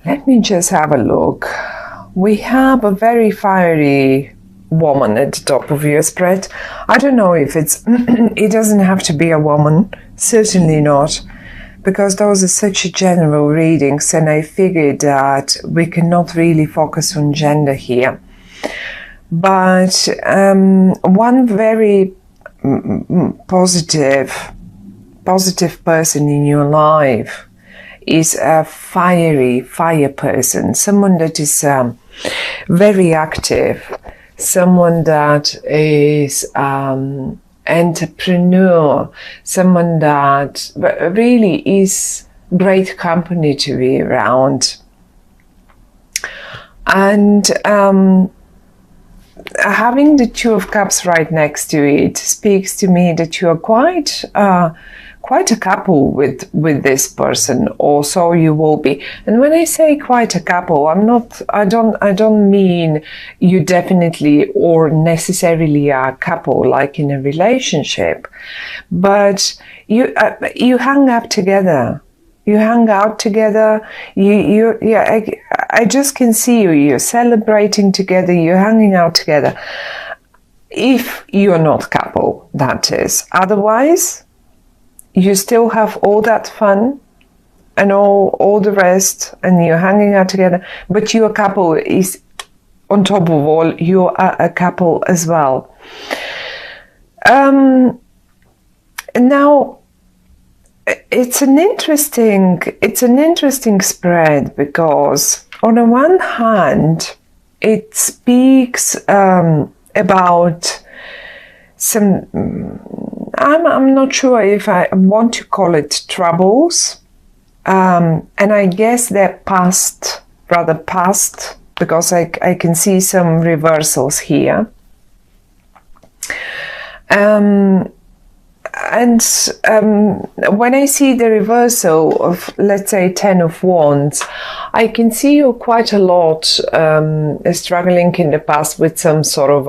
Let me just have a look. We have a very fiery woman at the top of your spread. I don't know if it's it doesn't have to be a woman, certainly not, because those are such general readings, and I figured that we cannot really focus on gender here. But one very positive person in your life is a fire person, someone that is very active, someone that is entrepreneur, someone that really is great company to be around. And having the Two of Cups right next to it speaks to me that you are quite a couple with this person, or so you will be. And when I say quite a couple, I don't mean you definitely or necessarily are a couple like in a relationship, but you hang up together. You hang out together. I just can see you. You're celebrating together. You're hanging out together. If you're not couple, that is. Otherwise, you still have all that fun and all the rest, and you're hanging out together. But your couple is, on top of all, you are a couple as well. Now, it's an interesting spread, because on the one hand it speaks about some I'm not sure if I want to call it troubles, and I guess they're rather past, because I can see some reversals here. And when I see the reversal of, let's say, Ten of Wands, I can see you quite a lot struggling in the past with some sort of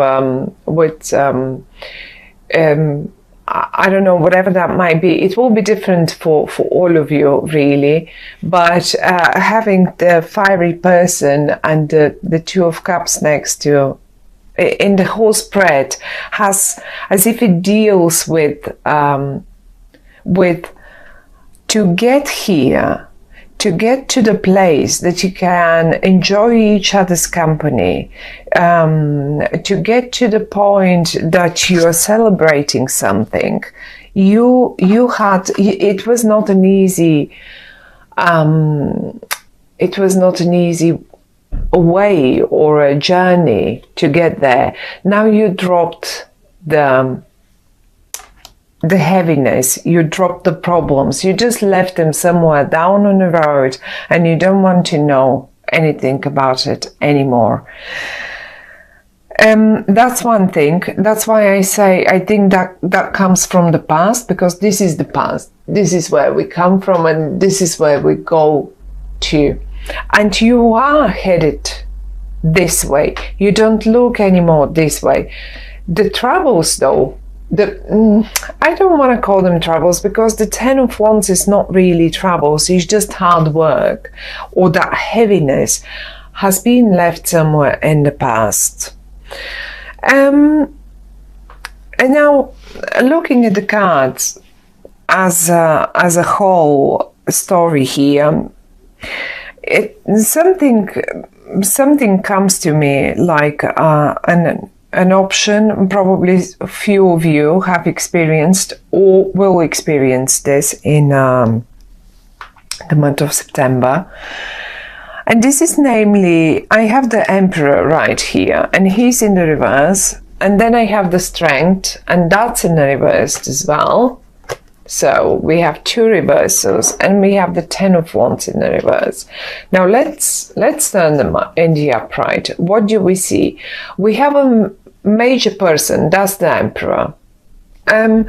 I don't know, whatever that might be. It will be different for all of you, really. But having the fiery person and the Two of Cups next to in the whole spread has, as if it deals with to get here, to get to the place that you can enjoy each other's company, to get to the point that you are celebrating something. It was not an easy way or a journey to get there. Now you dropped the heaviness, you dropped the problems, you just left them somewhere down on the road, and you don't want to know anything about it anymore. That's one thing. That's why I say I think that comes from the past, because this is the past. This is where we come from, and this is where we go to. And you are headed this way. You don't look anymore this way. The troubles, though, I don't want to call them troubles, because the Ten of Wands is not really troubles. It's just hard work, or that heaviness has been left somewhere in the past. And now, looking at the cards as a whole story here, something comes to me like an option. Probably a few of you have experienced or will experience this in the month of September. And this is namely, I have the Emperor right here, and he's in the reverse, and then I have the Strength, and that's in the reverse as well. So we have two reversals, and we have the Ten of Wands in the reverse. Now let's turn them in the upright. What do we see? We have a major person, that's the Emperor. And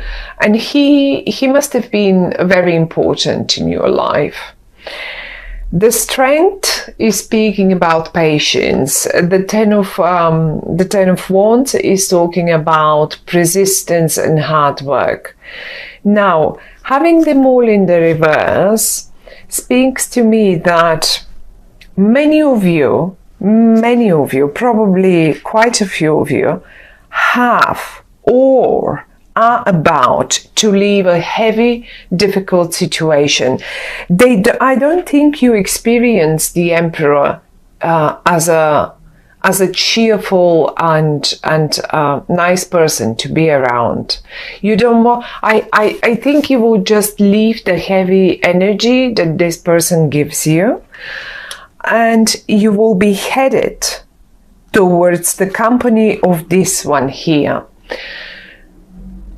he must have been very important in your life. The Strength is speaking about patience. The Ten of Wands is talking about persistence and hard work. Now, having them all in the reverse speaks to me that many of you, probably quite a few of you, have or are about to leave a heavy, difficult situation. I don't think you experience the Emperor as a cheerful and nice person to be around. You don't want. I think you will just leave the heavy energy that this person gives you, and you will be headed towards the company of this one here.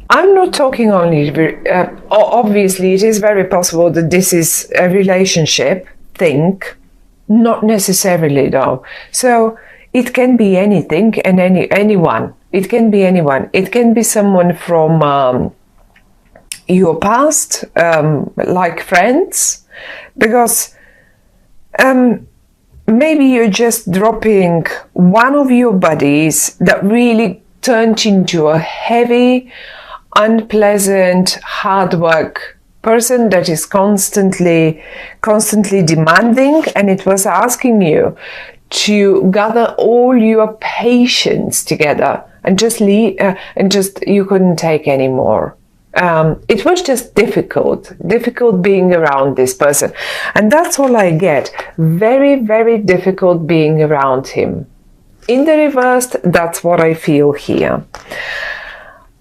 I'm not talking only, obviously it is very possible that this is a relationship thing, not necessarily though. So it can be anything and anyone. It can be anyone. It can be someone from your past, like friends, because maybe you're just dropping one of your buddies that really turned into a heavy, unpleasant, hard work person that is constantly demanding, and it was asking you to gather all your patience together and just leave, and just you couldn't take anymore. It was just difficult being around this person, and that's all I get. Very, very difficult being around him. In the reverse, that's what I feel here.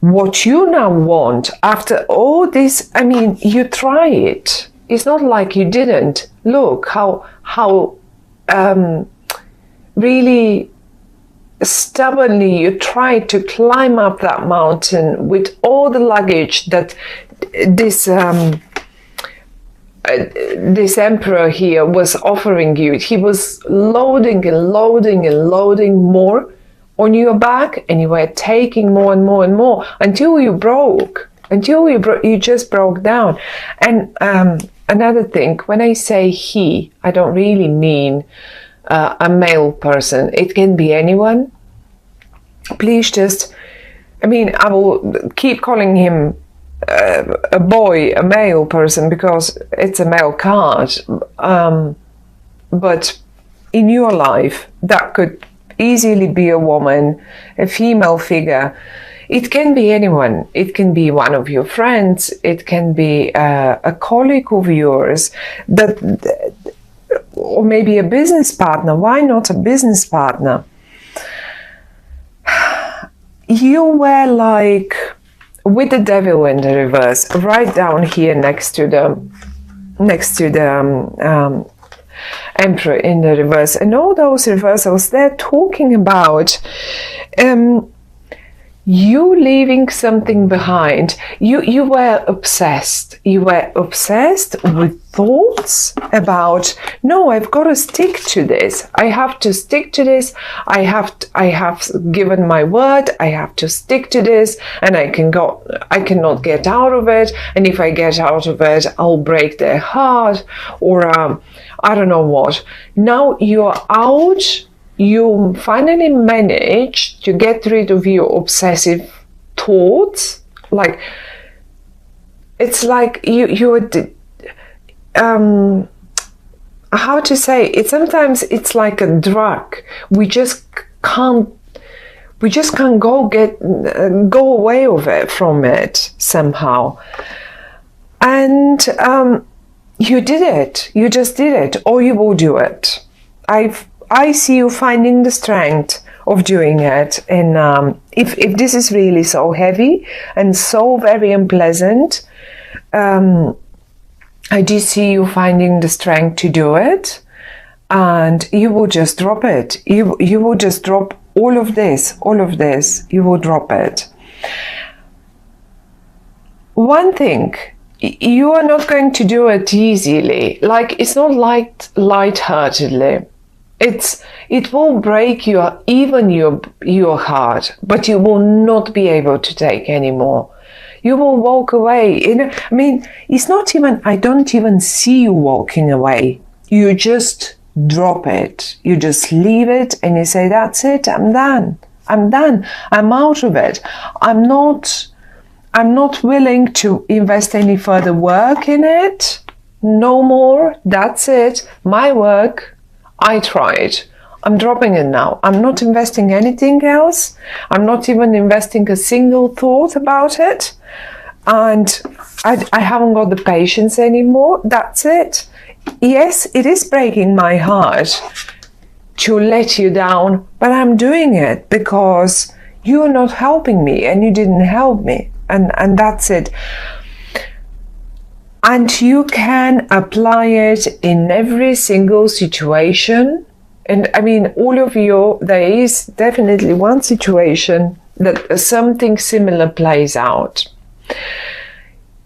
What you now want after all this, I mean, you try it. It's not like you didn't. Look how really stubbornly you tried to climb up that mountain with all the luggage that this emperor here was offering you. He was loading and loading and loading more on your back, and you were taking more and more and more until you broke, you just broke down. And another thing, when I say he, I don't really mean a male person. It can be anyone. Please just, I mean, I will keep calling him a boy, a male person, because it's a male card. But in your life, that could easily be a woman, a female figure. It can be anyone. It can be one of your friends. It can be a colleague of yours, or maybe a business partner. Why not a business partner? You were like with the devil in the reverse, right down here next to the Emperor in the reverse, and all those reversals, they're talking about you leaving something behind. You were obsessed. You were obsessed with thoughts about, no, I've got to stick to this. I have to stick to this. I have given my word. I have to stick to this, and I cannot get out of it. And if I get out of it, I'll break their heart, or I don't know what. Now you're out. You finally manage to get rid of your obsessive thoughts. Like, it's like you're how to say it? Sometimes it's like a drug. We just can't go away with it from it somehow. And you did it. You just did it, or you will do it. I see you finding the strength of doing it. And if this is really so heavy and so very unpleasant, I do see you finding the strength to do it, and you will just drop it. You will just drop all of this. You will drop it. One thing, you are not going to do it easily. Like, it's not light-heartedly. It will break your heart, but you will not be able to take anymore. You will walk away. I mean, it's not even, I don't even see you walking away. You just drop it. You just leave it, and you say, that's it, I'm done. I'm out of it. I'm not willing to invest any further work in it. No more. That's it. My work. I tried. I'm dropping it now. I'm not investing anything else. I'm not even investing a single thought about it. And I haven't got the patience anymore. That's it. Yes, it is breaking my heart to let you down, but I'm doing it because you're not helping me and you didn't help me. And that's it. And you can apply it in every single situation. And I mean, all of you, there is definitely one situation that something similar plays out.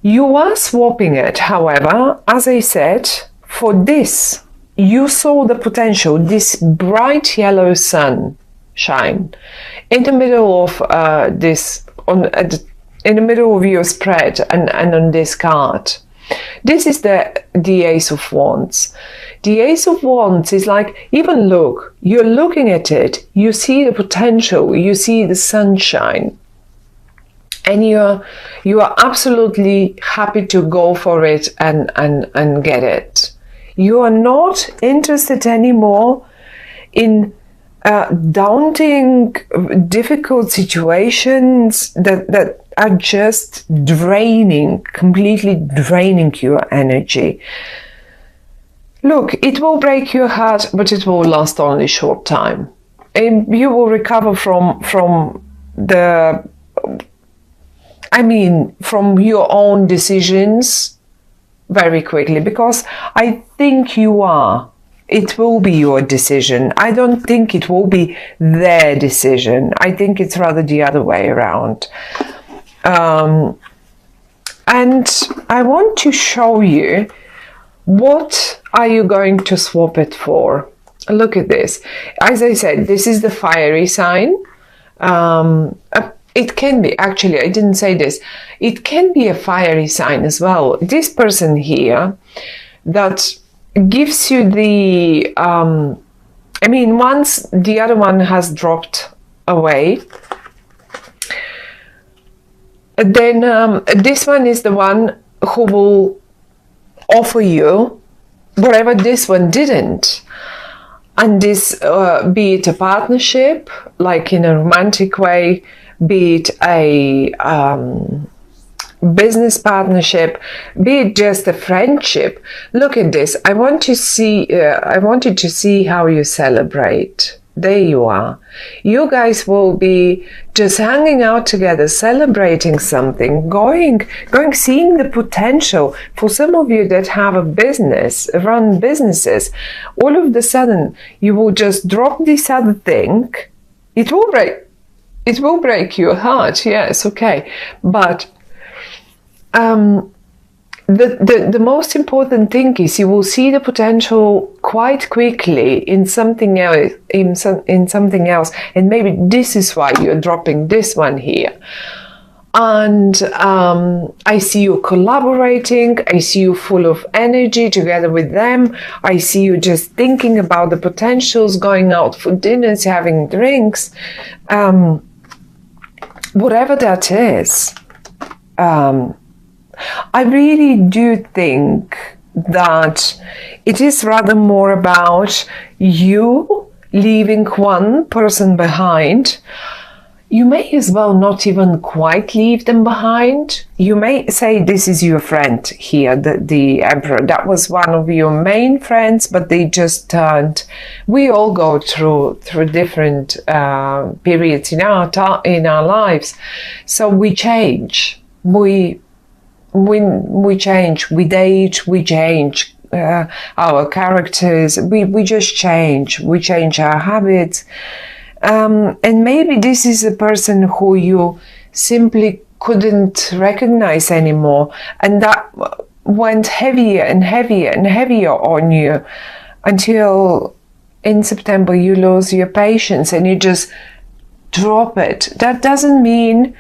You are swapping it, however, as I said, for this. You saw the potential, this bright yellow sun shine in the middle of in the middle of your spread and on this card. This is the Ace of Wands. The Ace of Wands is like, even look, you're looking at it, you see the potential, you see the sunshine, and you are absolutely happy to go for it and get it. You are not interested anymore in daunting, difficult situations that are just completely draining your energy. Look, it will break your heart, but it will last only a short time. And you will recover from your own decisions very quickly, because I think you are. It will be your decision. I don't think it will be their decision. I think it's rather the other way around. And I want to show you, what are you going to swap it for? Look at this. As I said, this is the fiery sign. It can be, actually, I didn't say this. It can be a fiery sign as well. This person here that gives you the, once the other one has dropped away, then this one is the one who will offer you whatever this one didn't. And this, be it a partnership, like in a romantic way, be it a business partnership, be it just a friendship. Look at this. I wanted to see how you celebrate. There you are. You guys will be just hanging out together, celebrating something, seeing the potential. For some of you that have a business, run businesses, all of a sudden you will just drop this other thing. It will break your heart, yes, okay. But the most important thing is you will see the potential quite quickly in something else, and maybe this is why you're dropping this one here. And I see you collaborating, I see you full of energy together with them, I see you just thinking about the potentials, going out for dinners, having drinks, whatever that is. I really do think that it is rather more about you leaving one person behind. You may as well not even quite leave them behind. You may say this is your friend here, the Emperor. That was one of your main friends, but they just turned. We all go through different periods in our lives, so we change. We change, we age, we change our characters, we just change, we change our habits. And maybe this is a person who you simply couldn't recognize anymore, and that went heavier and heavier and heavier on you until in September you lose your patience and you just drop it. That doesn't mean,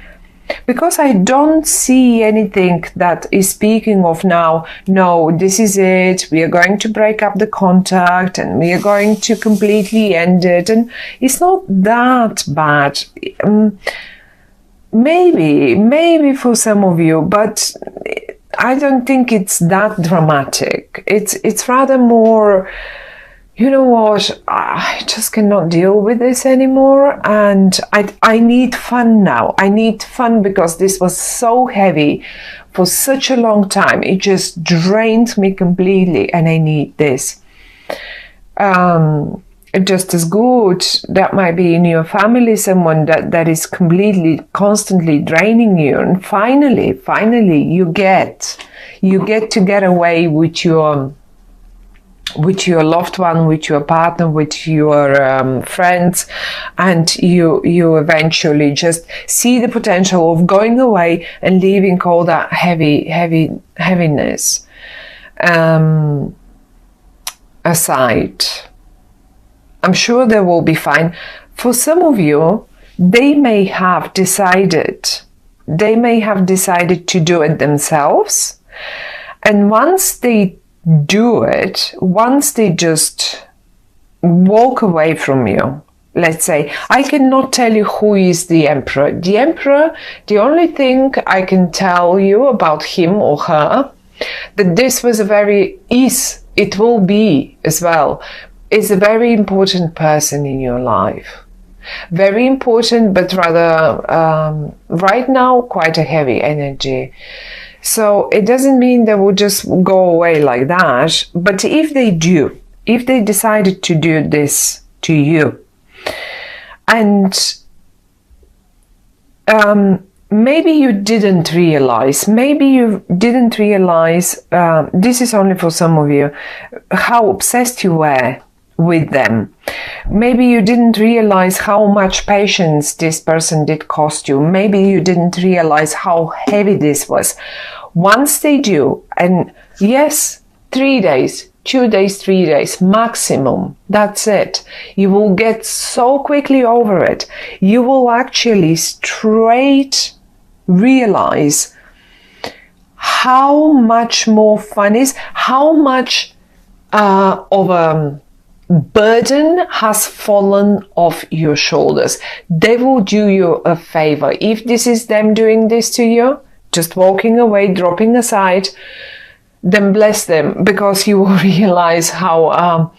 because I don't see anything that is speaking of now, no, this is it, we are going to break up the contact and we are going to completely end it, and it's not that bad. Maybe for some of you, but I don't think it's that dramatic. It's rather more, you know what, I just cannot deal with this anymore, and I need fun now. I need fun because this was so heavy for such a long time. It just drained me completely, and I need this. Just as good, that might be in your family someone that is completely, constantly draining you, and finally you get to get away with your loved one, with your partner, with your friends, and you eventually just see the potential of going away and leaving all that heaviness aside. I'm sure they will be fine. For some of you, they may have decided to do it themselves, and once they do it, once they just walk away from you, let's say, I cannot tell you who is the emperor. The emperor, the only thing I can tell you about him or her, that this was it will be as well, is a very important person in your life. Very important, but rather right now quite a heavy energy. So it doesn't mean they will just go away like that. But if they decided to do this to you, and maybe you didn't realize, this is only for some of you, how obsessed you were with them. Maybe you didn't realize how much patience this person did cost you. Maybe you didn't realize how heavy this was. Once they do, and yes, 3 days, 2 days, 3 days maximum, that's it. You will get so quickly over it. You will actually straight realize how much more fun is, how much of a burden has fallen off your shoulders. They will do you a favor. If this is them doing this to you, just walking away, dropping aside, then bless them, because you will realize how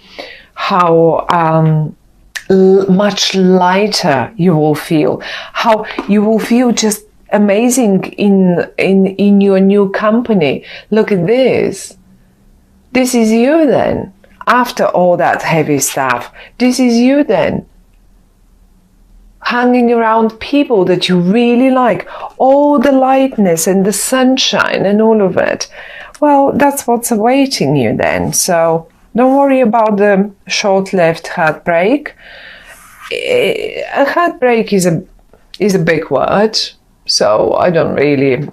much lighter you will feel, how you will feel just amazing in your new company. Look at this. This is you then. After all that heavy stuff, this is you then. Hanging around people that you really like, all the lightness and the sunshine and all of it. Well, that's what's awaiting you then. So don't worry about the short-lived heartbreak. A heartbreak is a big word, so I don't really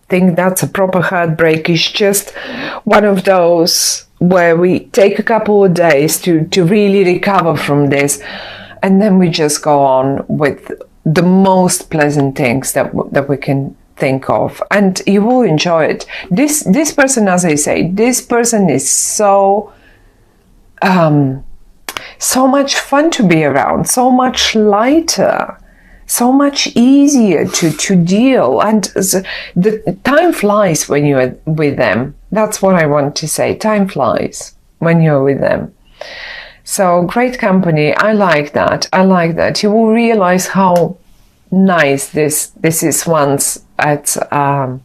think that's a proper heartbreak. It's just one of those where we take a couple of days to really recover from this, and then we just go on with the most pleasant things that we can think of, and you will enjoy it. This person, as I say, this person is so much fun to be around, so much lighter, so much easier to deal, and the time flies when you're with them. That's what I want to say. Time flies when you're with them. So great company. I like that. You will realize how nice this is once it's done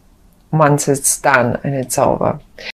and it's over.